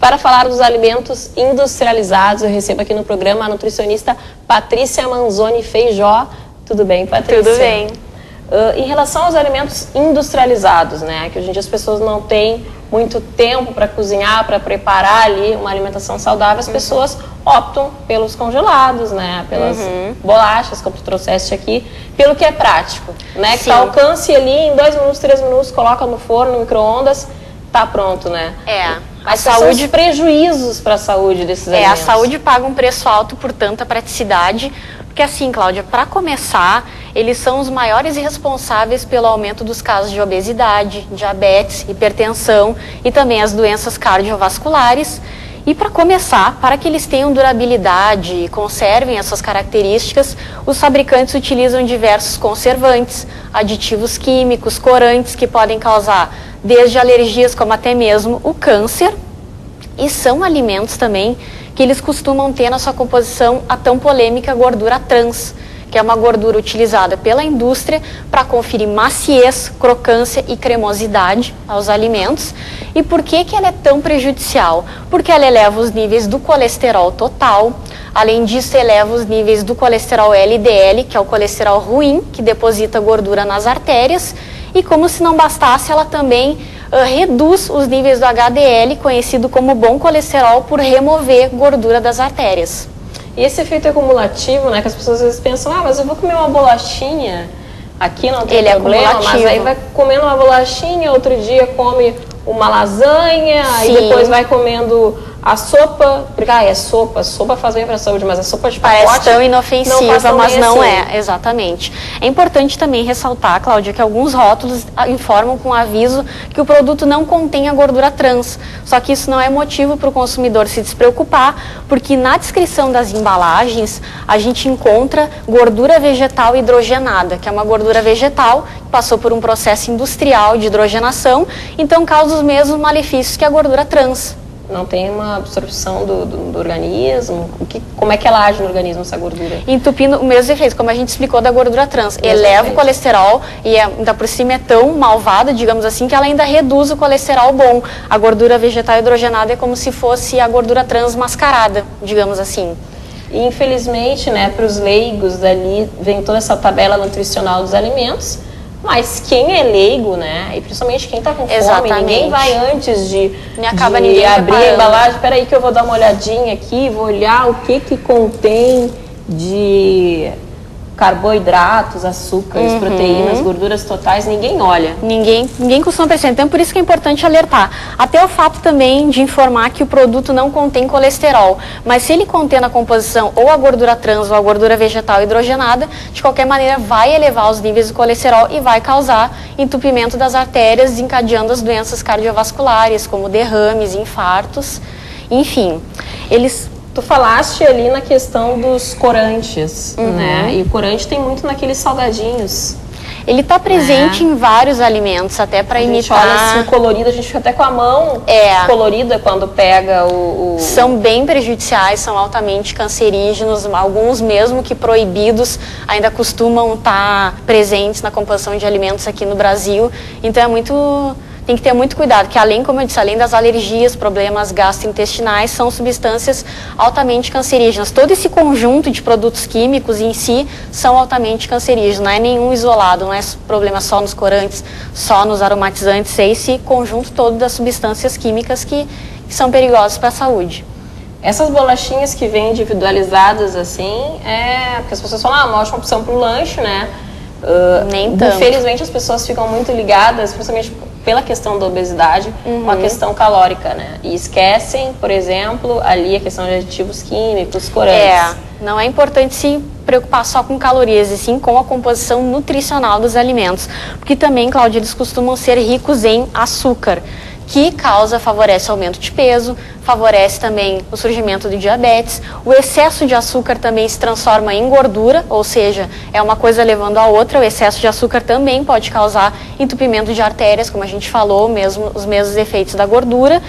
para falar dos alimentos industrializados, eu recebo aqui no programa a nutricionista Patrícia Manzoni Feijó. Tudo bem, Patrícia? Tudo bem. Em relação aos alimentos industrializados, né, que hoje em dia as pessoas não têm muito tempo para cozinhar, para preparar ali uma alimentação saudável, as pessoas optam pelos congelados, né, pelas bolachas, como tu trouxeste aqui, pelo que é prático, né, que alcance ali em 2 minutos, 3 minutos, coloca no forno, no micro-ondas, tá pronto, né? A saúde, prejuízos para a saúde desses alimentos. A saúde paga um preço alto por tanta praticidade, porque assim, Cláudia, para começar, eles são os maiores responsáveis pelo aumento dos casos de obesidade, diabetes, hipertensão e também as doenças cardiovasculares. E para começar, para que eles tenham durabilidade e conservem as suas características, os fabricantes utilizam diversos conservantes, aditivos químicos, corantes que podem causar desde alergias como até mesmo o câncer. E são alimentos também que eles costumam ter na sua composição a tão polêmica gordura trans, que é uma gordura utilizada pela indústria para conferir maciez, crocância e cremosidade aos alimentos. E por que ela é tão prejudicial? Porque ela eleva os níveis do colesterol total, além disso eleva os níveis do colesterol LDL, que é o colesterol ruim, que deposita gordura nas artérias, e como se não bastasse, ela também reduz os níveis do HDL, conhecido como bom colesterol, por remover gordura das artérias. E esse efeito acumulativo, né, que as pessoas às vezes pensam, mas eu vou comer uma bolachinha, aqui não tem problema, mas aí vai comendo uma bolachinha, outro dia come uma lasanha, aí depois vai comendo a sopa, porque sopa faz bem para a saúde, mas a sopa de pacote parece tão inofensiva, mas não assim. É, exatamente. É importante também ressaltar, Cláudia, que alguns rótulos informam com aviso que o produto não contém a gordura trans, só que isso não é motivo para o consumidor se despreocupar, porque na descrição das embalagens a gente encontra gordura vegetal hidrogenada, que é uma gordura vegetal que passou por um processo industrial de hidrogenação, então causa os mesmos malefícios que a gordura trans. Não tem uma absorção do organismo? Como é que ela age no organismo, essa gordura? Entupindo o mesmo efeito, como a gente explicou da gordura trans. Eleva o colesterol e ainda por cima é tão malvada, digamos assim, que ela ainda reduz o colesterol bom. A gordura vegetal hidrogenada é como se fosse a gordura trans mascarada, digamos assim. E infelizmente, né, para os leigos dali, vem toda essa tabela nutricional dos alimentos. Mas quem é leigo, né, e principalmente quem está com fome, ninguém vai antes de abrir a embalagem, espera aí que eu vou dar uma olhadinha aqui, vou olhar o que contém de carboidratos, açúcares, proteínas, gorduras totais, ninguém olha. Ninguém costuma perceber, então por isso que é importante alertar. Até o fato também de informar que o produto não contém colesterol, mas se ele contém na composição ou a gordura trans ou a gordura vegetal hidrogenada, de qualquer maneira vai elevar os níveis do colesterol e vai causar entupimento das artérias, desencadeando as doenças cardiovasculares, como derrames, infartos, enfim. Tu falaste ali na questão dos corantes, né? E o corante tem muito naqueles salgadinhos. Ele está presente em vários alimentos, até para imitar. A gente olha assim, colorido, a gente fica até com a mão colorida quando pega o... São bem prejudiciais, são altamente cancerígenos, alguns mesmo que proibidos ainda costumam estar presentes na composição de alimentos aqui no Brasil. Então tem que ter muito cuidado, que além, como eu disse, além das alergias, problemas gastrointestinais, são substâncias altamente cancerígenas. Todo esse conjunto de produtos químicos em si são altamente cancerígenos, não é nenhum isolado, não é problema só nos corantes, só nos aromatizantes, é esse conjunto todo das substâncias químicas que são perigosas para a saúde. Essas bolachinhas que vêm individualizadas assim, porque as pessoas falam, uma ótima opção para o lanche, né? Nem tanto. Infelizmente as pessoas ficam muito ligadas, principalmente pela questão da obesidade, com a questão calórica, né? E esquecem, por exemplo, ali a questão de aditivos químicos, corantes. Não é importante se preocupar só com calorias, e sim com a composição nutricional dos alimentos. Porque também, Cláudia, eles costumam ser ricos em açúcar, que favorece o aumento de peso, favorece também o surgimento de diabetes. O excesso de açúcar também se transforma em gordura, ou seja, é uma coisa levando a outra. O excesso de açúcar também pode causar entupimento de artérias, como a gente falou, os mesmos efeitos da gordura.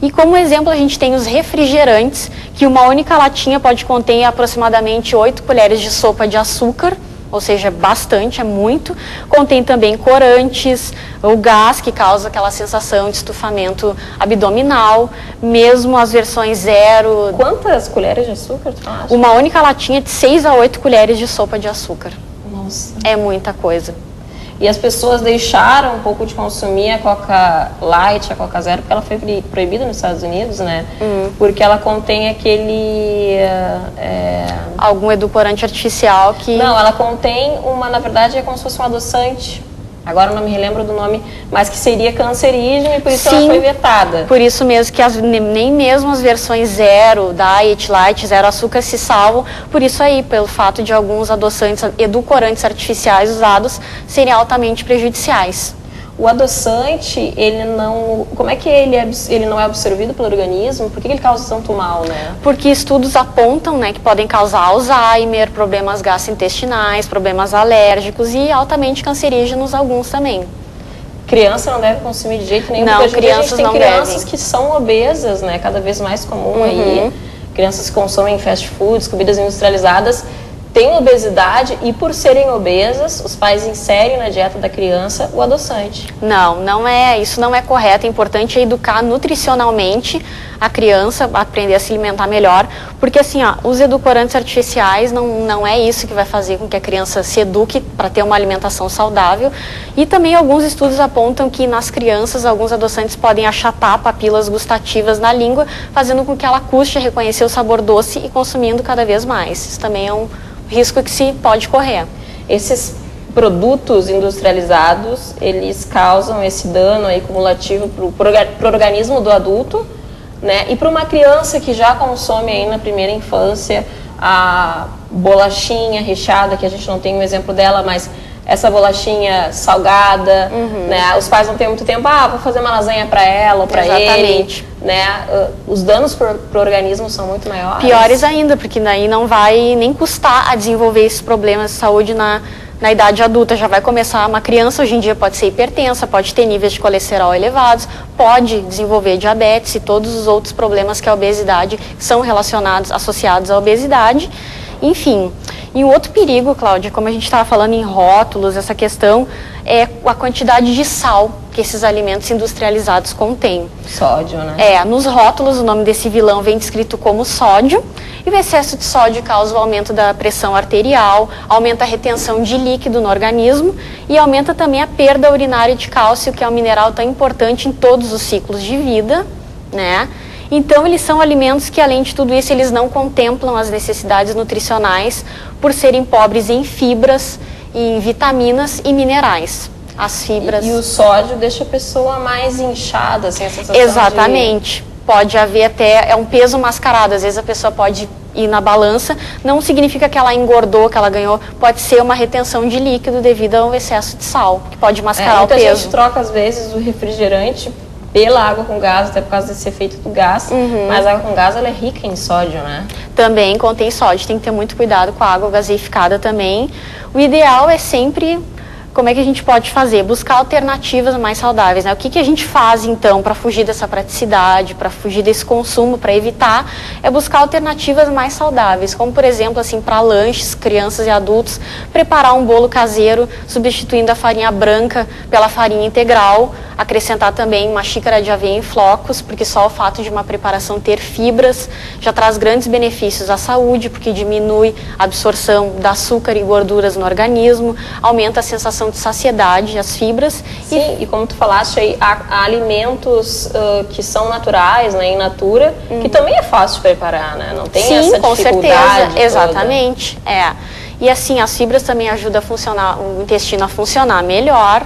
E como exemplo a gente tem os refrigerantes, que uma única latinha pode conter aproximadamente 8 colheres de sopa de açúcar, ou seja, bastante, é muito. Contém também corantes, o gás que causa aquela sensação de estufamento abdominal, mesmo as versões zero. Quantas colheres de açúcar tu acha? Uma única latinha de 6 a 8 colheres de sopa de açúcar. Nossa. É muita coisa. E as pessoas deixaram um pouco de consumir a Coca Light, a Coca Zero, porque ela foi proibida nos Estados Unidos, né? Porque ela contém aquele... algum edulcorante artificial que... Não, ela contém na verdade é como se fosse um adoçante. Agora eu não me relembro do nome, mas que seria cancerígeno e por isso ela foi vetada. Por isso mesmo que nem mesmo as versões zero, diet, light, zero açúcar se salvam. Por isso aí, pelo fato de alguns adoçantes, edulcorantes artificiais usados serem altamente prejudiciais. O adoçante, ele não... Como é que ele não é absorvido pelo organismo? Por que ele causa tanto mal, né? Porque estudos apontam, né, que podem causar Alzheimer, problemas gastrointestinais, problemas alérgicos e altamente cancerígenos alguns também. Criança não deve consumir de jeito nenhum, não, porque crianças a gente tem não crianças devem. Que são obesas, né? Cada vez mais comum aí. Crianças que consomem fast foods, comidas industrializadas, têm obesidade e por serem obesas, os pais inserem na dieta da criança o adoçante. Isso não é correto. É importante educar nutricionalmente a criança, aprender a se alimentar melhor, porque assim, os edulcorantes artificiais não é isso que vai fazer com que a criança se eduque para ter uma alimentação saudável. E também alguns estudos apontam que nas crianças alguns adoçantes podem achatar papilas gustativas na língua, fazendo com que ela custe a reconhecer o sabor doce e consumindo cada vez mais. Isso também é um risco que se pode correr. Esses produtos industrializados, eles causam esse dano aí cumulativo para o organismo do adulto, né? E para uma criança que já consome aí na primeira infância a bolachinha recheada, que a gente não tem um exemplo dela, mas essa bolachinha salgada, né? Os pais não têm muito tempo, vou fazer uma lasanha para ela ou para ele, né? Os danos pro organismo são muito maiores. Piores ainda, porque daí não vai nem custar a desenvolver esses problemas de saúde na idade adulta. Já vai começar, uma criança hoje em dia pode ser hipertensa, pode ter níveis de colesterol elevados, pode desenvolver diabetes e todos os outros problemas que a obesidade são relacionados, associados à obesidade. Enfim, e um outro perigo, Cláudia, como a gente estava falando em rótulos, essa questão é a quantidade de sal que esses alimentos industrializados contêm. Sódio, né? Nos rótulos o nome desse vilão vem descrito como sódio, e o excesso de sódio causa o aumento da pressão arterial, aumenta a retenção de líquido no organismo e aumenta também a perda urinária de cálcio, que é um mineral tão importante em todos os ciclos de vida, né? Então, eles são alimentos que, além de tudo isso, eles não contemplam as necessidades nutricionais por serem pobres em fibras, em vitaminas e minerais. As fibras... E o sódio deixa a pessoa mais inchada, assim, a sensação Exatamente. Pode haver até... É um peso mascarado. Às vezes a pessoa pode ir na balança. Não significa que ela engordou, que ela ganhou. Pode ser uma retenção de líquido devido ao excesso de sal, que pode mascarar o peso. Muita gente troca, às vezes, o refrigerante pela água com gás, até por causa desse efeito do gás, mas a água com gás ela é rica em sódio, né? Também contém sódio, tem que ter muito cuidado com a água gaseificada também. O ideal é sempre, como é que a gente pode fazer? Buscar alternativas mais saudáveis, né? O que a gente faz então para fugir dessa praticidade, para fugir desse consumo, para evitar, é buscar alternativas mais saudáveis, como por exemplo, assim, para lanches, crianças e adultos, preparar um bolo caseiro, substituindo a farinha branca pela farinha integral, acrescentar também uma xícara de aveia em flocos, porque só o fato de uma preparação ter fibras já traz grandes benefícios à saúde, porque diminui a absorção de açúcar e gorduras no organismo, aumenta a sensação de saciedade, as fibras. Sim, e como tu falaste aí, há alimentos que são naturais, né, in natura, que também é fácil de preparar, né? Não tem essa dificuldade. Sim, com certeza, exatamente. E assim, as fibras também ajudam o intestino a funcionar melhor.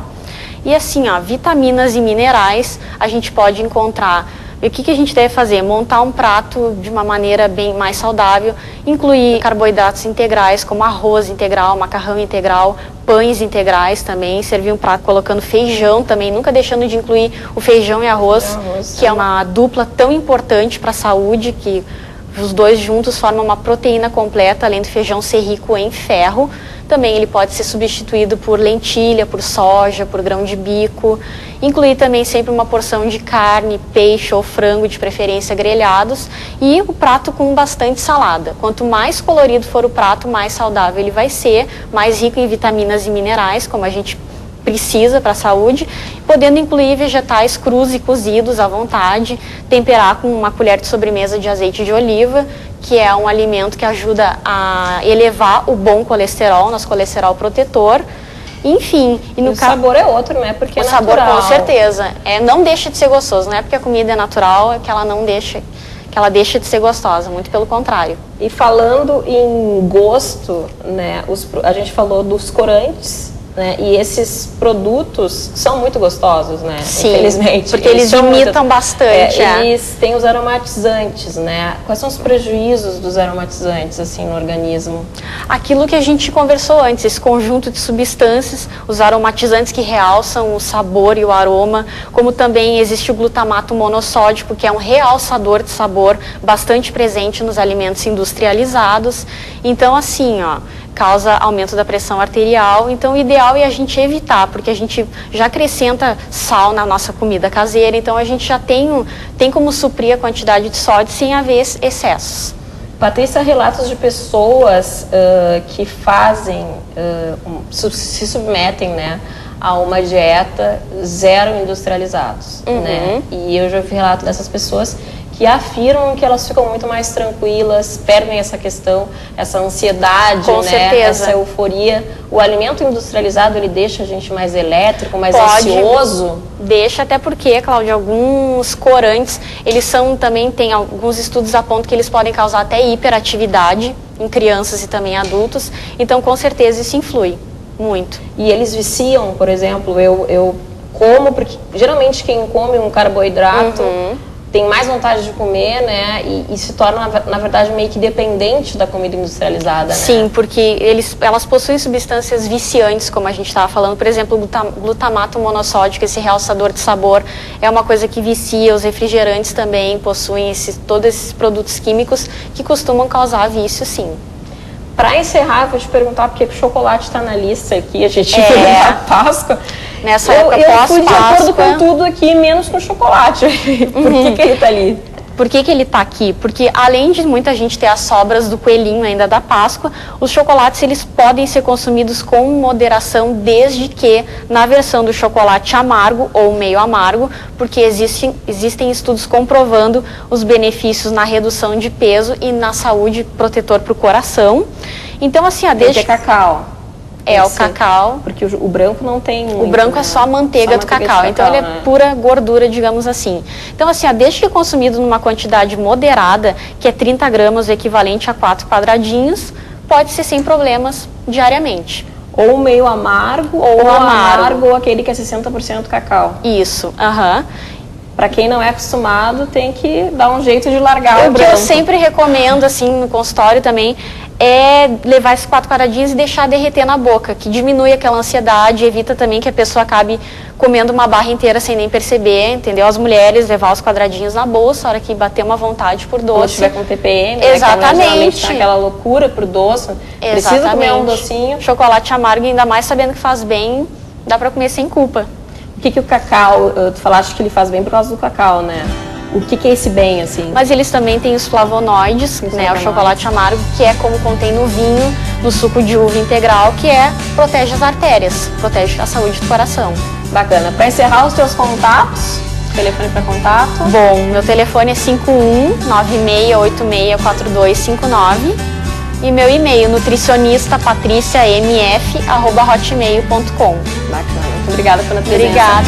E assim, vitaminas e minerais a gente pode encontrar. E o que a gente deve fazer? Montar um prato de uma maneira bem mais saudável, incluir carboidratos integrais, como arroz integral, macarrão integral, pães integrais também, servir um prato colocando feijão também, nunca deixando de incluir o feijão e arroz, que é uma dupla tão importante para a saúde, que Os dois juntos formam uma proteína completa, além do feijão ser rico em ferro. Também ele pode ser substituído por lentilha, por soja, por grão de bico. Incluir também sempre uma porção de carne, peixe ou frango, de preferência grelhados. E o prato com bastante salada. Quanto mais colorido for o prato, mais saudável ele vai ser, mais rico em vitaminas e minerais, como a gente precisa para a saúde, podendo incluir vegetais crus e cozidos à vontade, temperar com uma colher de sobremesa de azeite de oliva, que é um alimento que ajuda a elevar o bom colesterol, nosso colesterol protetor. Enfim, e o sabor é outro, né? Porque é natural. O sabor, com certeza, não deixa de ser gostoso. Não é porque a comida é natural que ela não deixa, que ela deixa de ser gostosa, muito pelo contrário. E falando em gosto, né? A gente falou dos corantes, né? E esses produtos são muito gostosos, né? Sim, infelizmente. porque eles imitam bastante. Eles têm os aromatizantes, né? Quais são os prejuízos dos aromatizantes, assim, no organismo? Aquilo que a gente conversou antes, esse conjunto de substâncias, os aromatizantes que realçam o sabor e o aroma, como também existe o glutamato monossódico, que é um realçador de sabor bastante presente nos alimentos industrializados. Então, assim, causa aumento da pressão arterial, então o ideal é a gente evitar, porque a gente já acrescenta sal na nossa comida caseira, então a gente já tem como suprir a quantidade de sódio sem haver excessos. Patrícia, relatos de pessoas que fazem, se submetem, né, a uma dieta zero industrializados, né? E eu já vi relato dessas pessoas que afirmam que elas ficam muito mais tranquilas, perdem essa questão, essa ansiedade, com né? certeza. Essa euforia. O alimento industrializado, ele deixa a gente mais elétrico, mais ansioso? Deixa, até porque, Cláudia, alguns corantes, eles também tem alguns estudos apontam que eles podem causar até hiperatividade em crianças e também adultos, então com certeza isso influi muito. E eles viciam, por exemplo, eu como, porque geralmente quem come um carboidrato tem mais vontade de comer, né? E se torna, na verdade, meio que dependente da comida industrializada, né? Sim, porque elas possuem substâncias viciantes, como a gente estava falando. Por exemplo, o glutamato monossódico, esse realçador de sabor, é uma coisa que vicia. Os refrigerantes também possuem todos esses produtos químicos que costumam causar vício, sim. Para encerrar, eu vou te perguntar porque o chocolate está na lista aqui, a gente foi na Páscoa. Nessa época eu fui de acordo com tudo aqui, menos com o chocolate. Por que ele está ali? Por que ele está aqui? Porque além de muita gente ter as sobras do coelhinho ainda da Páscoa, os chocolates eles podem ser consumidos com moderação, desde que na versão do chocolate amargo ou meio amargo, porque existem estudos comprovando os benefícios na redução de peso e na saúde, protetor para o coração. Então, assim, desde que é cacau. O cacau. Porque o branco não tem muito, o branco é só a manteiga do cacau, então ele é pura gordura, digamos assim. Então, assim, desde que consumido numa quantidade moderada, que é 30 gramas, o equivalente a 4 quadradinhos, pode ser sem problemas diariamente. Ou meio amargo, ou amargo, ou aquele que é 60% cacau. Isso, Para quem não é acostumado, tem que dar um jeito de largar o branco. O que eu sempre recomendo, assim, no consultório também, é levar esses 4 quadradinhos e deixar derreter na boca, que diminui aquela ansiedade, evita também que a pessoa acabe comendo uma barra inteira sem nem perceber, entendeu? As mulheres levar os quadradinhos na bolsa, a hora que bater uma vontade por doce. Quando estiver com TPM, exatamente. Né, geralmente tá aquela loucura por doce, precisa comer um docinho. Chocolate amargo, ainda mais sabendo que faz bem, dá pra comer sem culpa. O que o cacau, tu falaste que ele faz bem por causa do cacau, né? O que é esse bem, assim? Mas eles também têm os flavonoides, né? O chocolate amargo, que é como contém no vinho, no suco de uva integral, que protege as artérias, protege a saúde do coração. Bacana. Para encerrar, os teus contatos, telefone para contato? Bom, meu telefone é 5196864259 e meu e-mail nutricionista patriciamf@hotmail.com. Bacana. Muito obrigada pela presença. Obrigada.